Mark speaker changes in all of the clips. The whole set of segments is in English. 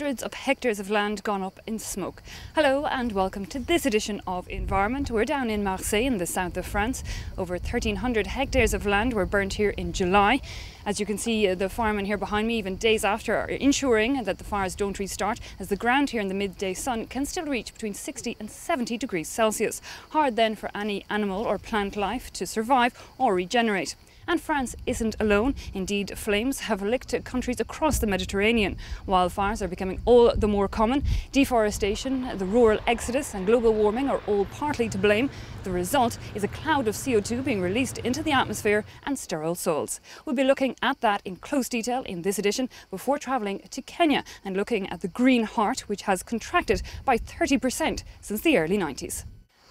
Speaker 1: hundreds of hectares of land gone up in smoke. Hello and welcome to this edition of Environment. We're down in Marseille in the south of France. Over 1,300 hectares of land were burnt here in July. As you can see, the firemen here behind me, even days after, are ensuring that the fires don't restart, as the ground here in the midday sun can still reach between 60 and 70 degrees Celsius. Hard then for any animal or plant life to survive or regenerate. And France isn't alone. Indeed, flames have licked countries across the Mediterranean. Wildfires are becoming all the more common. Deforestation, the rural exodus and global warming are all partly to blame. The result is a cloud of CO2 being released into the atmosphere and sterile soils. We'll be looking at that in close detail in this edition before travelling to Kenya and looking at the green heart, which has contracted by 30% since the early 90s.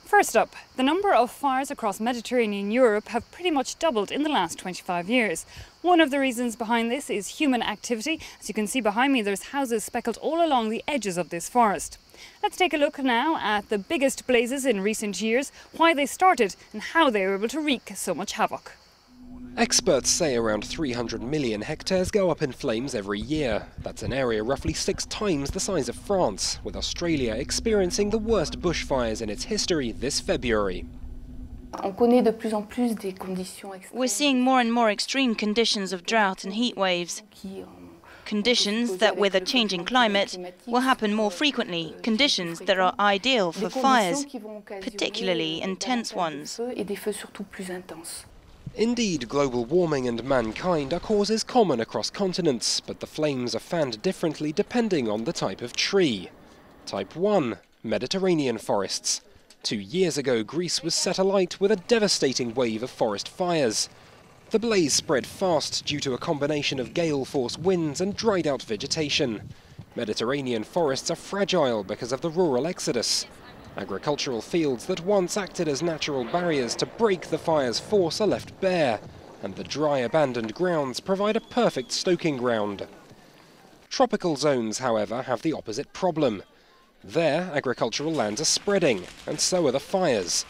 Speaker 1: First up, the number of fires across Mediterranean Europe have pretty much doubled in the last 25 years. One of the reasons behind this is human activity. As you can see behind me, there's houses speckled all along the edges of this forest. Let's take a look now at the biggest blazes in recent years, why they started and how they were able to wreak so much havoc.
Speaker 2: Experts say around 300 million hectares go up in flames every year. That's an area roughly 6 times the size of France, with Australia experiencing the worst bushfires in its history this February.
Speaker 3: We're seeing more and more extreme conditions of drought and heat waves. Conditions that, with a changing climate, will happen more frequently. Conditions that are ideal for fires, particularly intense ones.
Speaker 2: Indeed, global warming and mankind are causes common across continents, but the flames are fanned differently depending on the type of tree. Type 1, Mediterranean forests. 2 years ago, Greece was set alight with a devastating wave of forest fires. The blaze spread fast due to a combination of gale-force winds and dried-out vegetation. Mediterranean forests are fragile because of the rural exodus. Agricultural fields that once acted as natural barriers to break the fire's force are left bare, and the dry abandoned grounds provide a perfect stoking ground. Tropical zones, however, have the opposite problem. There, agricultural lands are spreading, and so are the fires.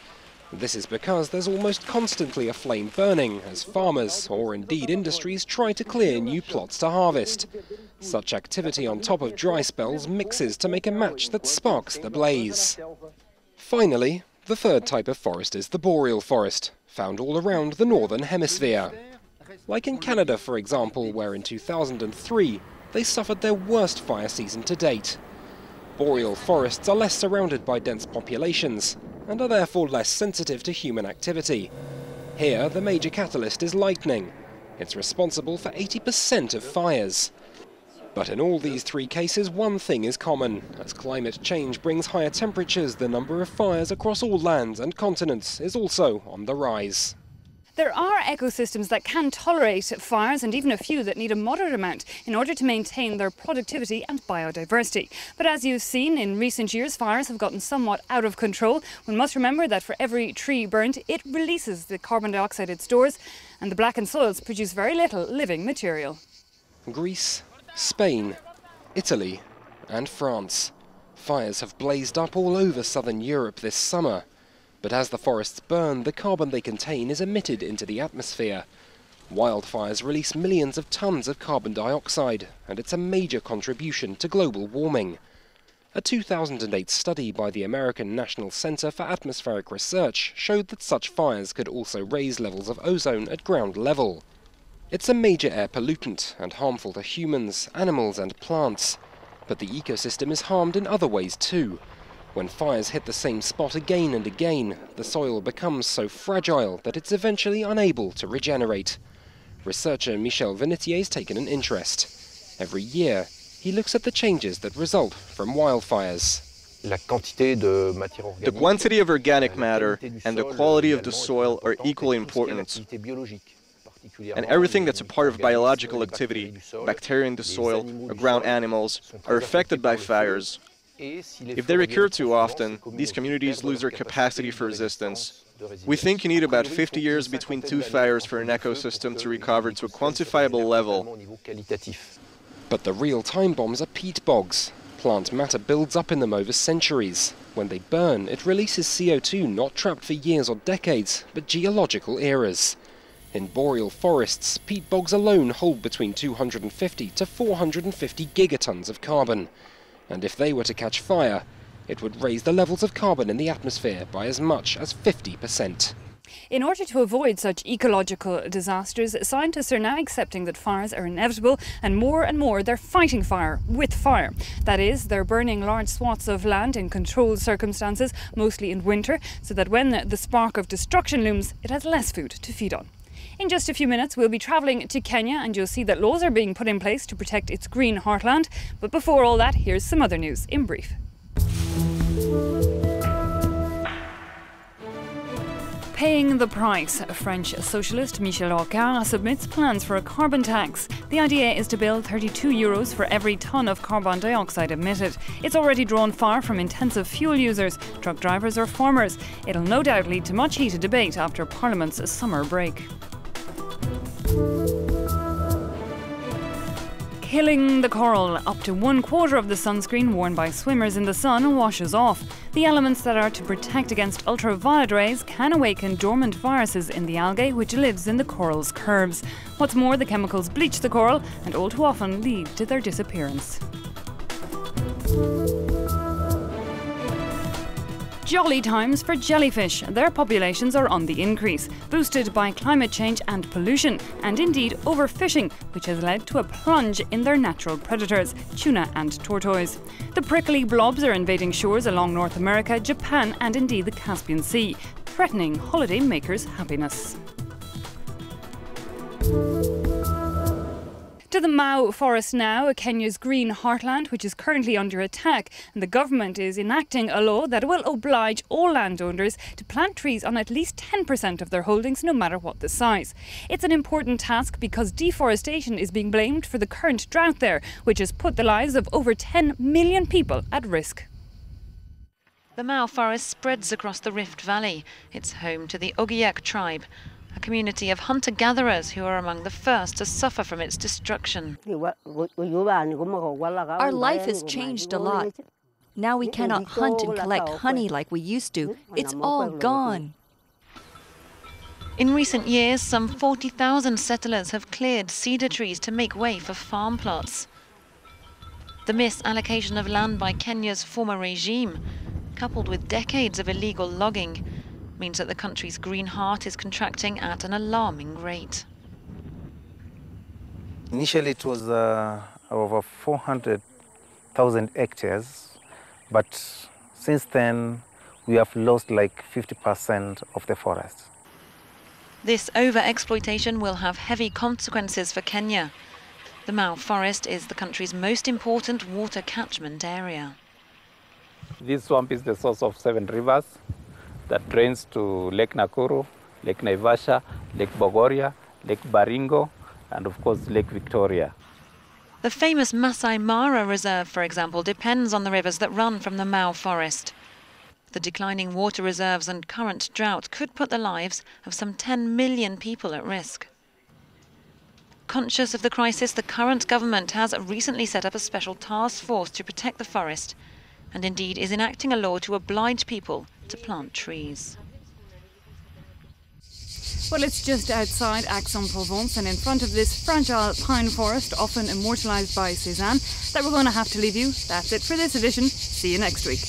Speaker 2: This is because there's almost constantly a flame burning, as farmers, or indeed industries, try to clear new plots to harvest. Such activity on top of dry spells mixes to make a match that sparks the blaze. Finally, the third type of forest is the boreal forest, found all around the northern hemisphere. Like in Canada, for example, where in 2003 they suffered their worst fire season to date. Boreal forests are less surrounded by dense populations, and are therefore less sensitive to human activity. Here, the major catalyst is lightning. It's responsible for 80% of fires. But in all these 3 cases, one thing is common. As climate change brings higher temperatures, the number of fires across all lands and continents is also on the rise.
Speaker 1: There are ecosystems that can tolerate fires, and even a few that need a moderate amount in order to maintain their productivity and biodiversity. But as you've seen in recent years, fires have gotten somewhat out of control. One must remember that for every tree burnt, it releases the carbon dioxide it stores, and the blackened soils produce very little living material.
Speaker 2: Greece, Spain, Italy and France. Fires have blazed up all over southern Europe this summer. But as the forests burn, the carbon they contain is emitted into the atmosphere. Wildfires release millions of tons of carbon dioxide, and it's a major contribution to global warming. A 2008 study by the American National Center for Atmospheric Research showed that such fires could also raise levels of ozone at ground level. It's a major air pollutant and harmful to humans, animals and plants. But the ecosystem is harmed in other ways too. When fires hit the same spot again and again, the soil becomes so fragile that it's eventually unable to regenerate. Researcher Michel Venetier's taken an interest. Every year, he looks at the changes that result from wildfires.
Speaker 4: The quantity of organic matter and the quality of the soil are equally important. And everything that's a part of biological activity, bacteria in the soil or ground animals, are affected by fires. If they recur too often, these communities lose their capacity for resistance. We think you need about 50 years between 2 fires for an ecosystem to recover to a quantifiable level.
Speaker 2: But the real time bombs are peat bogs. Plant matter builds up in them over centuries. When they burn, it releases CO2 not trapped for years or decades, but geological eras. In boreal forests, peat bogs alone hold between 250 to 450 gigatons of carbon. And if they were to catch fire, it would raise the levels of carbon in the atmosphere by as much as 50%.
Speaker 1: In order to avoid such ecological disasters, scientists are now accepting that fires are inevitable, and more they're fighting fire with fire. That is, they're burning large swaths of land in controlled circumstances, mostly in winter, so that when the spark of destruction looms, it has less food to feed on. In just a few minutes, we'll be travelling to Kenya, and you'll see that laws are being put in place to protect its green heartland. But before all that, here's some other news in brief. Paying the price. French socialist Michel Rocard submits plans for a carbon tax. The idea is to bill €32 for every tonne of carbon dioxide emitted. It's already drawn fire from intensive fuel users, truck drivers or farmers. It'll no doubt lead to much heated debate after Parliament's summer break. Killing the coral. Up to 1/4 of the sunscreen worn by swimmers in the sun washes off. The elements that are to protect against ultraviolet rays can awaken dormant viruses in the algae which lives in the coral's curves. What's more, the chemicals bleach the coral and all too often lead to their disappearance. Jolly times for jellyfish. Their populations are on the increase, boosted by climate change and pollution, and indeed overfishing, which has led to a plunge in their natural predators, tuna and tortoise. The prickly blobs are invading shores along North America, Japan and indeed the Caspian Sea, threatening holiday makers' happiness. To the Mau forest now, Kenya's green heartland, which is currently under attack, and the government is enacting a law that will oblige all landowners to plant trees on at least 10% of their holdings, no matter what the size. It's an important task because deforestation is being blamed for the current drought there, which has put the lives of over 10 million people at risk.
Speaker 3: The Mau forest spreads across the Rift Valley. It's home to the Ogiek tribe, a community of hunter-gatherers who are among the first to suffer from its destruction.
Speaker 5: Our life has changed a lot. Now we cannot hunt and collect honey like we used to. It's all gone.
Speaker 3: In recent years, some 40,000 settlers have cleared cedar trees to make way for farm plots. The misallocation of land by Kenya's former regime, coupled with decades of illegal logging, means that the country's green heart is contracting at an alarming rate.
Speaker 6: Initially it was over 400,000 hectares, but since then we have lost like 50% of the forest.
Speaker 3: This over-exploitation will have heavy consequences for Kenya. The Mau forest is the country's most important water catchment area.
Speaker 7: This swamp is the source of 7 rivers that drains to Lake Nakuru, Lake Naivasha, Lake Bogoria, Lake Baringo, and of course Lake Victoria.
Speaker 3: The famous Masai Mara Reserve, for example, depends on the rivers that run from the Mau forest. The declining water reserves and current drought could put the lives of some 10 million people at risk. Conscious of the crisis, the current government has recently set up a special task force to protect the forest, and indeed is enacting a law to oblige people to plant trees.
Speaker 1: Well, it's just outside Aix-en-Provence, and in front of this fragile pine forest, often immortalised by Cézanne, that we're going to have to leave you. That's it for this edition. See you next week.